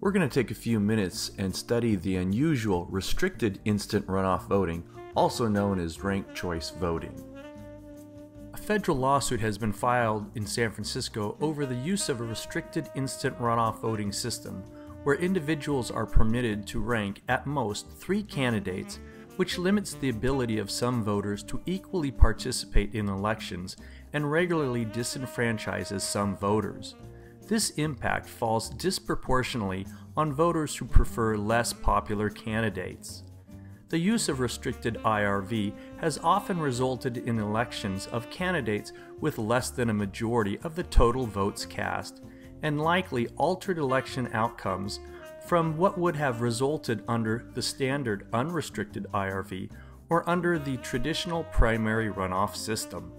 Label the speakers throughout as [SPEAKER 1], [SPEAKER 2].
[SPEAKER 1] We're going to take a few minutes and study the unusual restricted instant runoff voting, also known as ranked choice voting. A federal lawsuit has been filed in San Francisco over the use of a restricted instant runoff voting system, where individuals are permitted to rank at most 3 candidates, which limits the ability of some voters to equally participate in elections and regularly disenfranchises some voters. This impact falls disproportionately on voters who prefer less popular candidates. The use of restricted IRV has often resulted in elections of candidates with less than a majority of the total votes cast, and likely altered election outcomes from what would have resulted under the standard unrestricted IRV or under the traditional primary runoff system.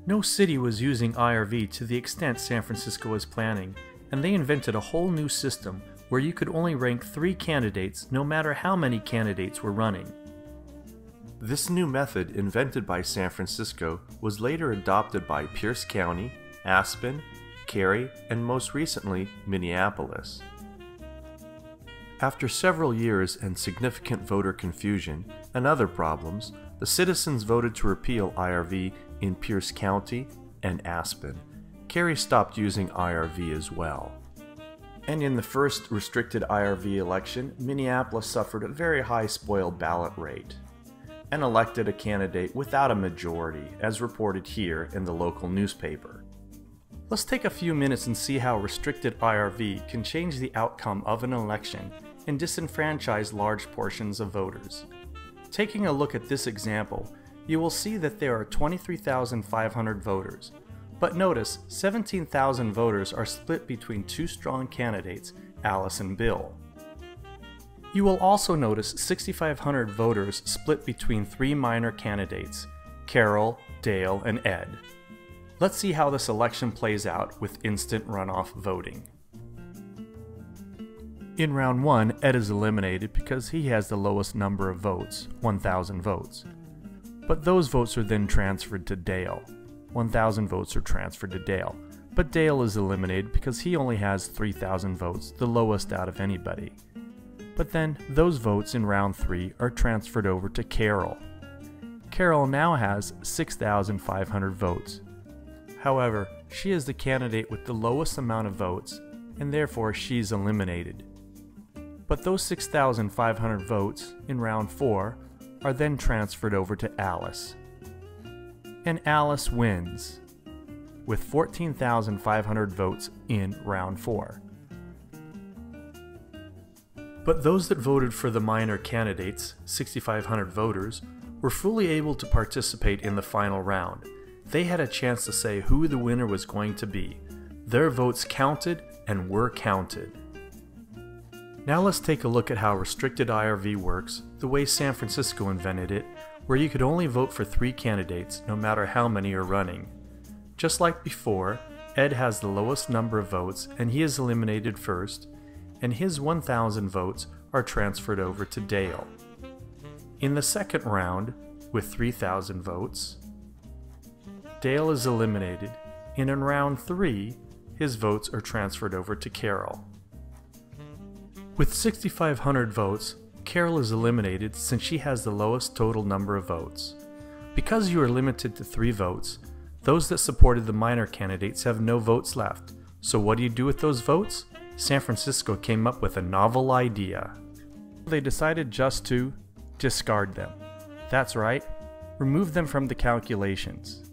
[SPEAKER 1] No city was using IRV to the extent San Francisco was planning, and they invented a whole new system where you could only rank 3 candidates no matter how many candidates were running. This new method, invented by San Francisco, was later adopted by Pierce County, Aspen, Cary, and most recently, Minneapolis. After several years and significant voter confusion and other problems, the citizens voted to repeal IRV in Pierce County and Aspen. Cary stopped using IRV as well. And in the first restricted IRV election, Minneapolis suffered a very high spoiled ballot rate and elected a candidate without a majority, as reported here in the local newspaper. Let's take a few minutes and see how restricted IRV can change the outcome of an election and disenfranchise large portions of voters. Taking a look at this example, you will see that there are 23,500 voters, but notice 17,000 voters are split between 2 strong candidates, Alice and Bill. You will also notice 6,500 voters split between 3 minor candidates, Carol, Dale, and Ed. Let's see how this election plays out with instant runoff voting. In round 1, Ed is eliminated because he has the lowest number of votes, 1,000 votes. But those votes are then transferred to Dale. 1,000 votes are transferred to Dale. But Dale is eliminated because he only has 3,000 votes, the lowest out of anybody. But then those votes in round 3 are transferred over to Carol. Carol now has 6,500 votes. However, she is the candidate with the lowest amount of votes, and therefore she's eliminated. But those 6,500 votes in round 4 are then transferred over to Alice. And Alice wins, with 14,500 votes in round 4. But those that voted for the minor candidates, 6,500 voters, were fully able to participate in the final round. They had a chance to say who the winner was going to be. Their votes counted and were counted. Now let's take a look at how restricted IRV works the way San Francisco invented it, where you could only vote for 3 candidates no matter how many are running. Just like before, Ed has the lowest number of votes and he is eliminated first, and his 1,000 votes are transferred over to Dale. In the second round, with 3,000 votes, Dale is eliminated, and in round 3, his votes are transferred over to Carol. With 6,500 votes, Carol is eliminated since she has the lowest total number of votes. Because you are limited to 3 votes, those that supported the minor candidates have no votes left. So what do you do with those votes? San Francisco came up with a novel idea. They decided just to discard them. That's right, remove them from the calculations.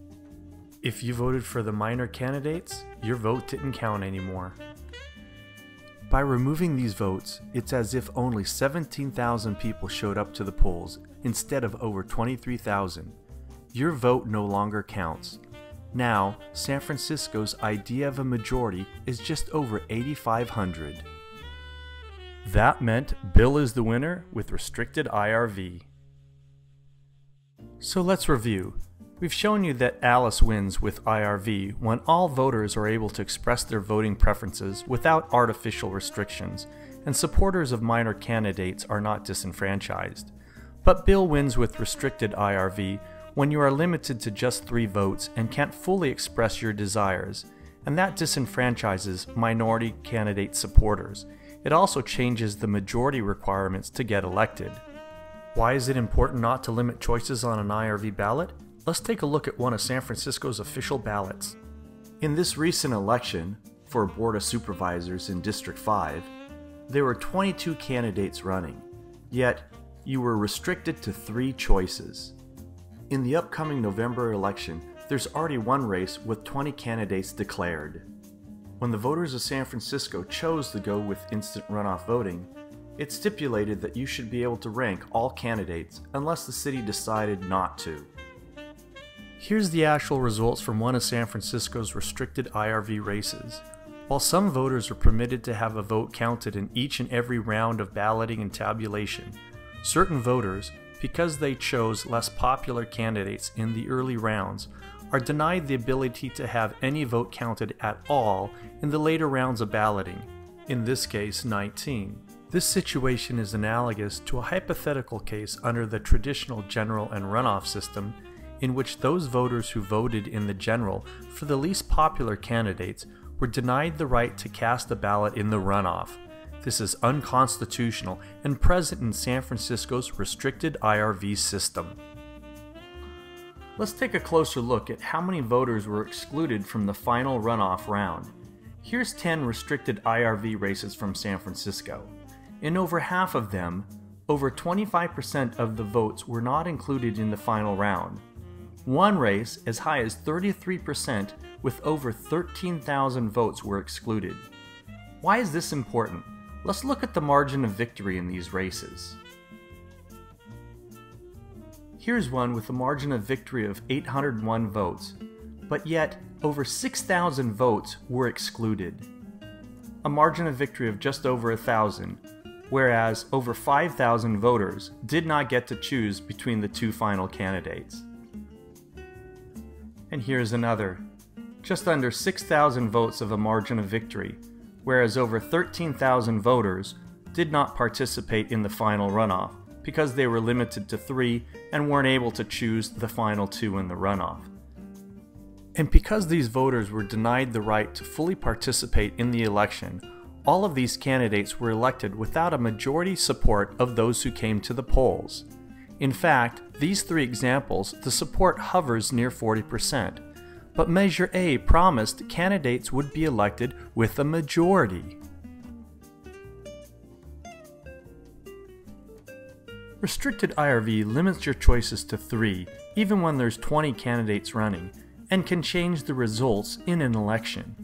[SPEAKER 1] If you voted for the minor candidates, your vote didn't count anymore. By removing these votes, it's as if only 17,000 people showed up to the polls instead of over 23,000. Your vote no longer counts. Now, San Francisco's idea of a majority is just over 8,500. That meant Bill is the winner with restricted IRV. So let's review. We've shown you that Alice wins with IRV when all voters are able to express their voting preferences without artificial restrictions, and supporters of minor candidates are not disenfranchised. But Bill wins with restricted IRV when you are limited to just 3 votes and can't fully express your desires, and that disenfranchises minority candidate supporters. It also changes the majority requirements to get elected. Why is it important not to limit choices on an IRV ballot? Let's take a look at one of San Francisco's official ballots. In this recent election for Board of Supervisors in District 5, there were 22 candidates running, yet you were restricted to 3 choices. In the upcoming November election, there's already one race with 20 candidates declared. When the voters of San Francisco chose to go with instant runoff voting, it stipulated that you should be able to rank all candidates unless the city decided not to. Here's the actual results from one of San Francisco's restricted IRV races. While some voters are permitted to have a vote counted in each and every round of balloting and tabulation, certain voters, because they chose less popular candidates in the early rounds, are denied the ability to have any vote counted at all in the later rounds of balloting, in this case 19. This situation is analogous to a hypothetical case under the traditional general and runoff system, in which those voters who voted in the general for the least popular candidates were denied the right to cast a ballot in the runoff. This is unconstitutional and present in San Francisco's restricted IRV system. Let's take a closer look at how many voters were excluded from the final runoff round. Here's 10 restricted IRV races from San Francisco. In over half of them, over 25% of the votes were not included in the final round. One race, as high as 33%, with over 13,000 votes, were excluded. Why is this important? Let's look at the margin of victory in these races. Here's one with a margin of victory of 801 votes, but yet over 6,000 votes were excluded. A margin of victory of just over 1,000, whereas over 5,000 voters did not get to choose between the 2 final candidates. And here's another. Just under 6,000 votes of a margin of victory, whereas over 13,000 voters did not participate in the final runoff because they were limited to 3 and weren't able to choose the final 2 in the runoff. And because these voters were denied the right to fully participate in the election, all of these candidates were elected without a majority support of those who came to the polls. In fact, these 3 examples, the support hovers near 40%, but Measure A promised candidates would be elected with a majority. Restricted IRV limits your choices to 3, even when there's 20 candidates running, and can change the results in an election.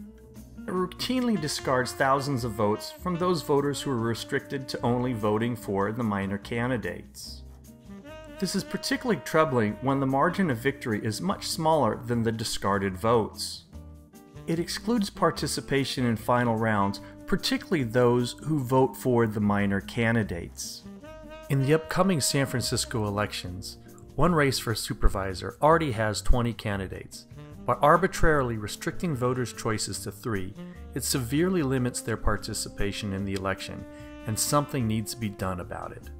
[SPEAKER 1] It routinely discards thousands of votes from those voters who are restricted to only voting for the minor candidates. This is particularly troubling when the margin of victory is much smaller than the discarded votes. It excludes participation in final rounds, particularly those who vote for the minor candidates. In the upcoming San Francisco elections, one race for supervisor already has 20 candidates. By arbitrarily restricting voters' choices to 3, it severely limits their participation in the election, and something needs to be done about it.